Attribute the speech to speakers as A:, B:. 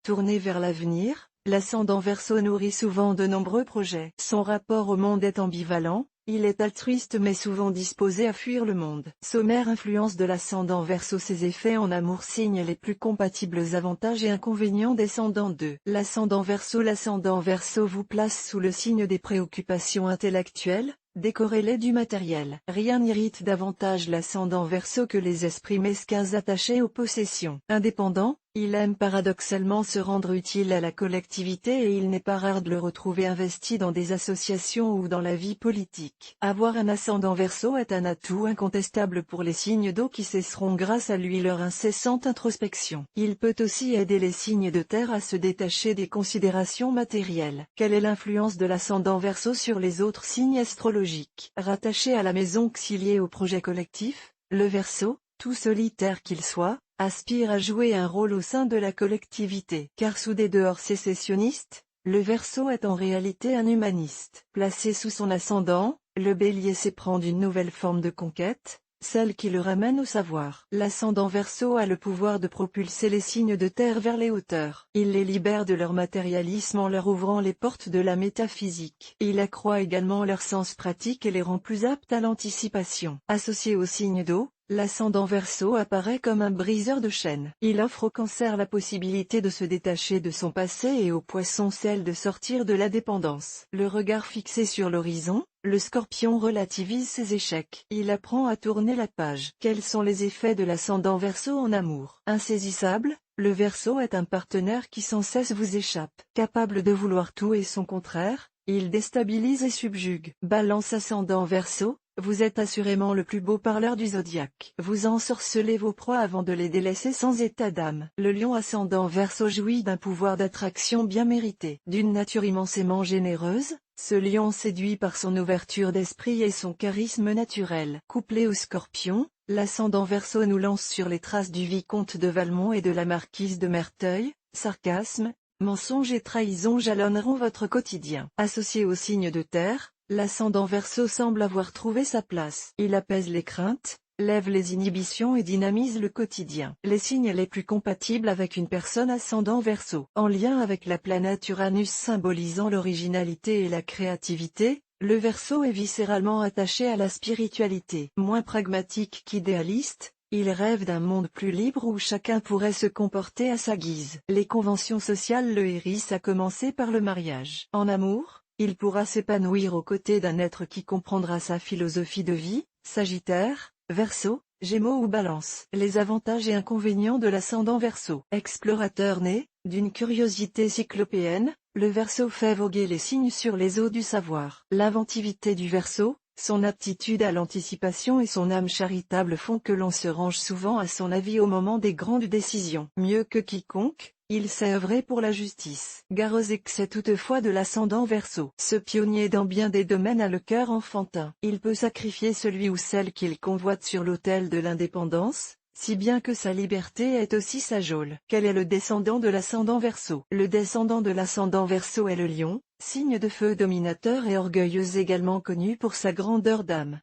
A: Tourné vers l'avenir, l'ascendant Verseau nourrit souvent de nombreux projets. Son rapport au monde est ambivalent, il est altruiste mais souvent disposé à fuir le monde. Sommaire influence de l'ascendant Verseau. Ses effets en amour. Signes les plus compatibles. Avantages et inconvénients descendant de l'ascendant Verseau. L'ascendant Verseau vous place sous le signe des préoccupations intellectuelles, décorrélées du matériel. Rien n'irrite davantage l'ascendant Verseau que les esprits mesquins attachés aux possessions. Indépendant, il aime paradoxalement se rendre utile à la collectivité et il n'est pas rare de le retrouver investi dans des associations ou dans la vie politique. Avoir un ascendant Verseau est un atout incontestable pour les signes d'eau qui cesseront grâce à lui leur incessante introspection. Il peut aussi aider les signes de terre à se détacher des considérations matérielles. Quelle est l'influence de l'ascendant Verseau sur les autres signes astrologiques? Rattaché à la maison xyliée au projet collectif, le Verseau, tout solitaire qu'il soit, aspire à jouer un rôle au sein de la collectivité. Car sous des dehors sécessionnistes, le Verseau est en réalité un humaniste. Placé sous son ascendant, le Bélier s'éprend d'une nouvelle forme de conquête, celle qui le ramène au savoir. L'ascendant Verseau a le pouvoir de propulser les signes de terre vers les hauteurs. Il les libère de leur matérialisme en leur ouvrant les portes de la métaphysique. Il accroît également leur sens pratique et les rend plus aptes à l'anticipation. Associé au signe d'eau, l'ascendant Verseau apparaît comme un briseur de chaînes. Il offre au Cancer la possibilité de se détacher de son passé et au Poisson celle de sortir de la dépendance. Le regard fixé sur l'horizon, le Scorpion relativise ses échecs. Il apprend à tourner la page. Quels sont les effets de l'ascendant Verseau en amour? Insaisissable, le Verseau est un partenaire qui sans cesse vous échappe. Capable de vouloir tout et son contraire, il déstabilise et subjugue. Balance ascendant Verseau, vous êtes assurément le plus beau parleur du zodiaque. Vous ensorcelez vos proies avant de les délaisser sans état d'âme. Le Lion ascendant Verseau jouit d'un pouvoir d'attraction bien mérité. D'une nature immensément généreuse, ce lion séduit par son ouverture d'esprit et son charisme naturel. Couplé au Scorpion, l'ascendant Verseau nous lance sur les traces du vicomte de Valmont et de la marquise de Merteuil. Sarcasme, mensonge et trahison jalonneront votre quotidien. Associé au signe de terre, l'ascendant Verseau semble avoir trouvé sa place. Il apaise les craintes, lève les inhibitions et dynamise le quotidien. Les signes les plus compatibles avec une personne ascendant Verseau. En lien avec la planète Uranus symbolisant l'originalité et la créativité, le Verseau est viscéralement attaché à la spiritualité. Moins pragmatique qu'idéaliste, il rêve d'un monde plus libre où chacun pourrait se comporter à sa guise. Les conventions sociales le hérissent à commencer par le mariage. En amour, il pourra s'épanouir aux côtés d'un être qui comprendra sa philosophie de vie. Sagittaire, Verseau, Gémeaux ou Balance. Les avantages et inconvénients de l'ascendant Verseau. Explorateur né, d'une curiosité cyclopéenne, le Verseau fait voguer les signes sur les eaux du savoir. L'inventivité du Verseau, son aptitude à l'anticipation et son âme charitable font que l'on se range souvent à son avis au moment des grandes décisions. Mieux que quiconque, il sait œuvrer pour la justice. Garreux excès toutefois de l'ascendant Verseau. Ce pionnier dans bien des domaines a le cœur enfantin. Il peut sacrifier celui ou celle qu'il convoite sur l'autel de l'indépendance, si bien que sa liberté est aussi sa geôle. Quel est le descendant de l'ascendant Verseau? Le descendant de l'ascendant Verseau est le Lion, signe de feu dominateur et orgueilleux également connu pour sa grandeur d'âme.